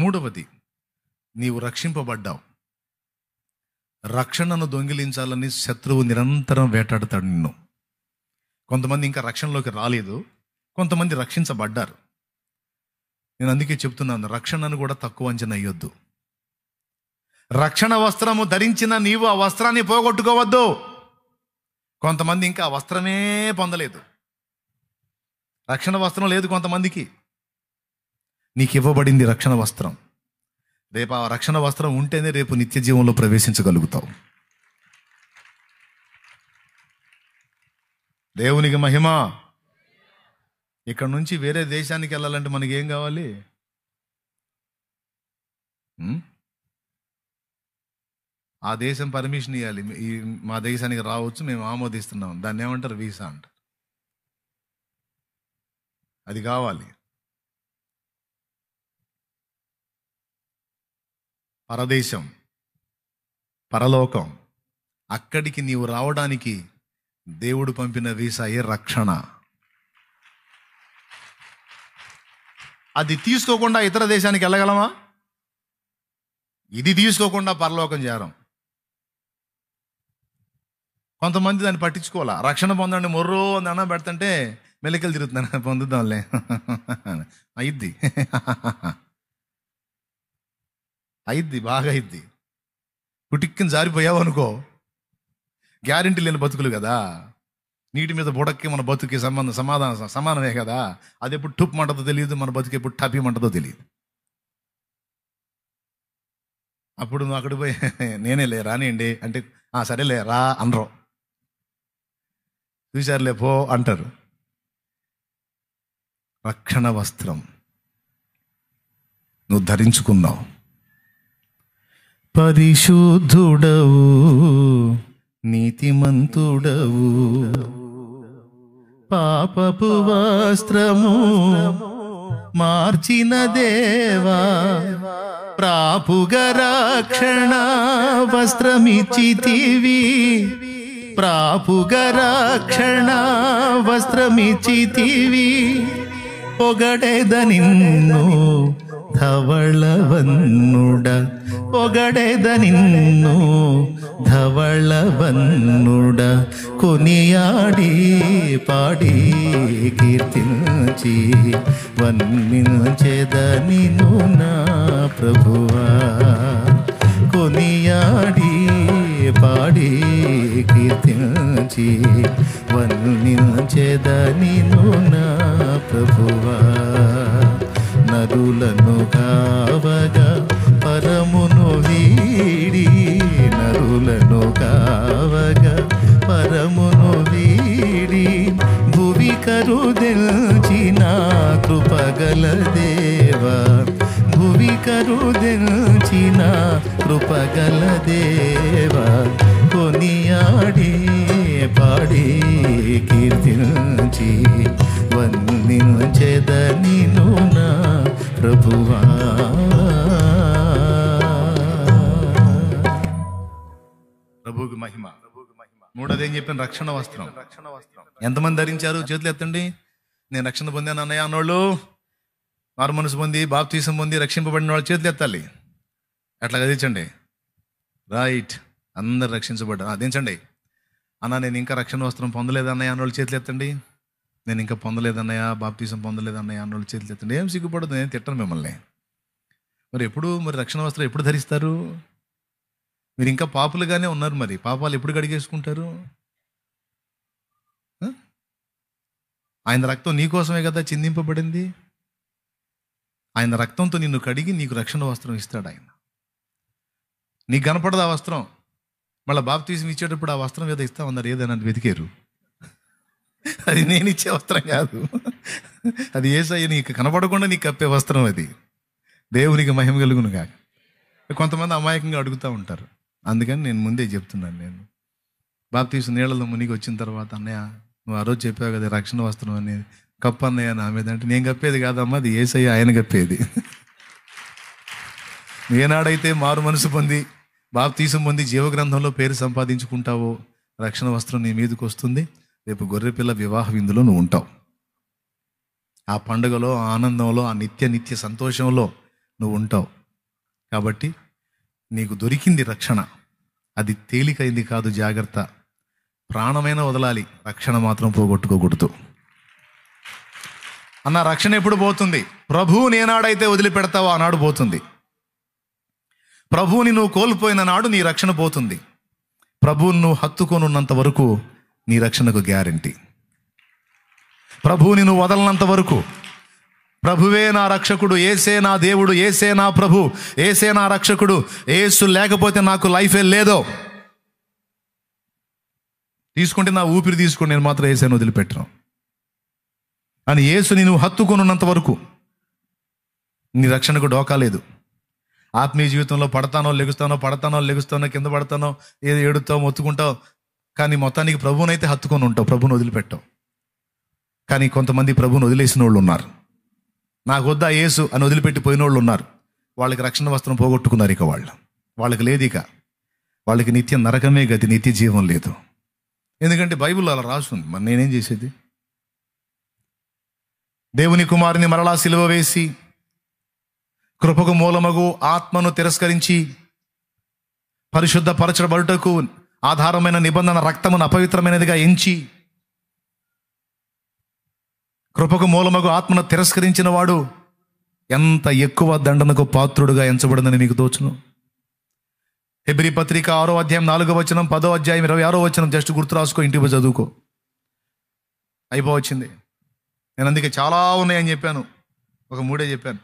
మూడవది, నీవు రక్షింపబడ్డావు. రక్షణను దొంగిలించాలని శత్రువు నిరంతరం వేటాడుతాడు నిన్ను. కొంతమంది ఇంకా రక్షణలోకి రాలేదు, కొంతమంది రక్షించబడ్డారు. నేను అందుకే చెప్తున్నాను, రక్షణను కూడా తక్కువ అంచనా వేయొద్దు. రక్షణ వస్త్రము ధరించిన నీవు ఆ వస్త్రాన్ని పోగొట్టుకోవద్దు. కొంతమంది ఇంకా ఆ వస్త్రమే పొందలేదు. రక్షణ వస్త్రం లేదు కొంతమందికి. నీకు ఇవ్వబడింది రక్షణ వస్త్రం. రేపు ఆ రక్షణ వస్త్రం ఉంటేనే రేపు నిత్య జీవంలో ప్రవేశించగలుగుతావు. దేవునికి మహిమ. ఇక్కడ నుంచి వేరే దేశానికి వెళ్ళాలంటే మనకి ఏం కావాలి? ఆ దేశం పర్మిషన్ ఇవ్వాలి. మా దేశానికి రావచ్చు, మేము ఆమోదిస్తున్నాం. దాన్ని ఏమంటారు? వీసా అంటారు. అది కావాలి. పరదేశం, పరలోకం, అక్కడికి నీవు రావడానికి దేవుడు పంపిన వీసాయే రక్షణ. అది తీసుకోకుండా ఇతర దేశానికి వెళ్ళగలమా? ఇది తీసుకోకుండా పరలోకం చేరం. కొంతమంది దాన్ని పట్టించుకోవాలా. రక్షణ పొందండి మొర్రో అని అన్నం పెడుతుంటే మెలికలు తిరుగుతున్నాను, పొందుదాంలే అయిద్ది అయిద్ది, బాగా అయిద్ది. కుటిక్కిని జారిపోయావు అనుకో, గ్యారెంటీ లేని బతుకులు కదా. నీటి మీద బుడక్కి మన బతుకి సమానమే కదా. అది ఎప్పుడు టుప్ మంటదో తెలియదు, మన బతుకు ఎప్పుడు టపి మంటదో తెలియదు. అప్పుడు నువ్వు అక్కడికి పోయి నేనే లే రానియండి అంటే సరేలే రా అనరు. చూశారులే పో అంటారు. రక్షణ వస్త్రం నువ్వు ధరించుకున్నావు. పరిశుద్ధుడవు, నీతిమంతుడవు, పాపపు వస్త్రము మార్చిన దేవా, ప్రాపుగ రక్షణ వస్త్రమిచ్చితివి, ప్రాపుగ రక్షణ వస్త్రమిచ్చితివి, పొగడెద నిన్ను ధవళవన్నుడ, పొగడెద నిన్ను ధవళవన్నుడ, కొనియాడి పాడి కీర్తించి వర్ణించెద నిన్ను నా ప్రభువా, కొనియాడి పాడి కీర్తించి వర్ణించెద నిన్ను నా ప్రభువా. నరులను కావగా పరమును వీడి, నరులను కావగా పరమును వీడి, భువి కరుదెల్చిన కృపగల దేవా, భువి కరుదెల్చిన కృపగల దేవా, కొనియాడి పాడి కీర్తించి వందించెద నిన్ను నా ప్రభువా. ప్రభువుకి మహిమ. మూడోది ఏం చెప్పాను? రక్షణ వస్త్రం. ఎంతమంది ధరించారు? చేతులు ఎత్తండి. నేను రక్షణ పొందాను అన్నయ్య అన్నోళ్ళు, మారు మనసు పొంది బాప్తీసం పొంది రక్షింపబడిన వాళ్ళు చేతులు ఎత్తాలి. అట్లా కదిలించండి. రైట్, అందరు రక్షించబడ్డారు. దించండి. అన్న నేను ఇంకా రక్షణ వస్త్రం పొందలేదన్నయ్య అన్నోళ్ళు చేతులు ఎత్తండి. నేను ఇంకా పొందలేదన్నయ్య, బాప్తీసం పొందలేదన్నయ్య అన్నోళ్ళు చేతులు ఎత్తండి. ఏం సిగ్గుపడదు, నేను తిట్టను మిమ్మల్ని. మరి రక్షణ వస్త్రం ఎప్పుడు ధరిస్తారు? మీరు ఇంకా పాపులుగానే ఉన్నారు. మరి పాపాలు ఎప్పుడు కడిగేసుకుంటారు? ఆయన రక్తం నీకోసమే కదా చిందింపబడింది. ఆయన రక్తంతో నిన్ను కడిగి నీకు రక్షణ వస్త్రం ఇస్తాడు ఆయన. నీకు కనపడదు ఆ వస్త్రం. మళ్ళీ బాప్తీసం ఇచ్చేటప్పుడు ఆ వస్త్రం ఏదో ఇస్తామన్నారు, ఏదైనా వెతికారు. అది నేను ఇచ్చే వస్త్రం కాదు, అది యేసయ్య నీకు కనపడకుండా నీకు కప్పే వస్త్రం. అది దేవునికి మహిమ కలుగును కాక. కొంతమంది అమాయకంగా అడుగుతూ ఉంటారు. అందుకని నేను ముందే చెప్తున్నాను. నేను బాప్తీసం నీళ్ళలో మునిగి వచ్చిన తర్వాత, అన్నయ్య నువ్వు ఆ రోజు చెప్పావు కదా రక్షణ వస్త్రం అనేది కప్పు అన్నయ్య నా మీద అంటే, నేను కప్పేది కాదమ్మా, అది యేసయ్య ఆయన కప్పేది. ఏనాడైతే మారు మనసు పొంది బాప్తీసం పొంది జీవగ్రంథంలో పేరు సంపాదించుకుంటావో రక్షణ వస్త్రం నీ మీదకి వస్తుంది. రేపు గొర్రెపిల్ల వివాహ విందులో నువ్వు ఉంటావు. ఆ పండుగలో, ఆనందంలో, ఆ నిత్య సంతోషంలో నువ్వు ఉంటావు. కాబట్టి నీకు దొరికింది రక్షణ, అది తేలికైంది కాదు, జాగ్రత్త. ప్రాణమైన వదలాలి, రక్షణ మాత్రం పోగొట్టుకోకూడదు. అన్న రక్షణ ఎప్పుడు పోతుంది? ప్రభువుని ఏనాడైతే వదిలిపెడతావో ఆనాడు పోతుంది. ప్రభువుని నువ్వు కోల్పోయిన నాడు నీ రక్షణ పోతుంది. ప్రభువుని నువ్వు హత్తుకొని ఉన్నంత వరకు నీ రక్షణకు గ్యారంటీ. ప్రభువుని నువ్వు వదలనంత వరకు, ప్రభువే నా రక్షకుడు, ఏసే నా దేవుడు, ఏసే నా ప్రభు, ఏసే నా రక్షకుడు, ఏసు లేకపోతే నాకు లైఫే లేదో, తీసుకుంటే నా ఊపిరి తీసుకుని నేను మాత్రం ఏసేను వదిలిపెట్టను అని యేసుని నువ్వు హత్తుకొని ఉన్నంత వరకు నీ రక్షణకు డోకా లేదు. ఆత్మీయ జీవితంలో పడతానో లెగుస్తానో కింద పడతానో, ఏదో ఏడుతావు, మొత్తుకుంటావు, కానీ మొత్తానికి ప్రభువునైతే హత్తుకొని ఉంటావు, ప్రభువుని వదిలిపెట్టావు. కానీ కొంతమంది ప్రభువుని వదిలేసిన వాళ్ళు ఉన్నారు. నాకు వద్దా యేసు అని వదిలిపెట్టి పోయిన వాళ్ళు ఉన్నారు. వాళ్ళకి రక్షణ వస్త్రం పోగొట్టుకున్నారు. ఇక వాళ్ళకి లేదు. ఇక వాళ్ళకి నిత్య నరకమే గతి, నిత్య జీవం లేదు. ఎందుకంటే బైబిల్లో అలా రాస్తుంది. మరి నేనేం చేసేది? దేవుని కుమారుని మరలా సిలువ వేసి కృపకు మూలమగు ఆత్మను తిరస్కరించి పరిశుద్ధపరచబడుటకు ఆధారమైన నిబంధన రక్తమును అపవిత్రమైనదిగా ఎంచి కృపకు మూలమగు ఆత్మను తిరస్కరించిన వాడు ఎంత ఎక్కువ దండనకు పాత్రుడుగా ఎంచబడిందని మీకు తోచును. హెబ్రీ పత్రిక 6వ అధ్యాయం 4వ వచనం, 10వ అధ్యాయం 26వ వచనం జస్ట్ గుర్తు రాసుకో, ఇంటికి చదువుకో, అయిపోవచ్చింది. నేను అందుకే చాలా ఉన్నాయని చెప్పాను, ఒక 3 చెప్పాను.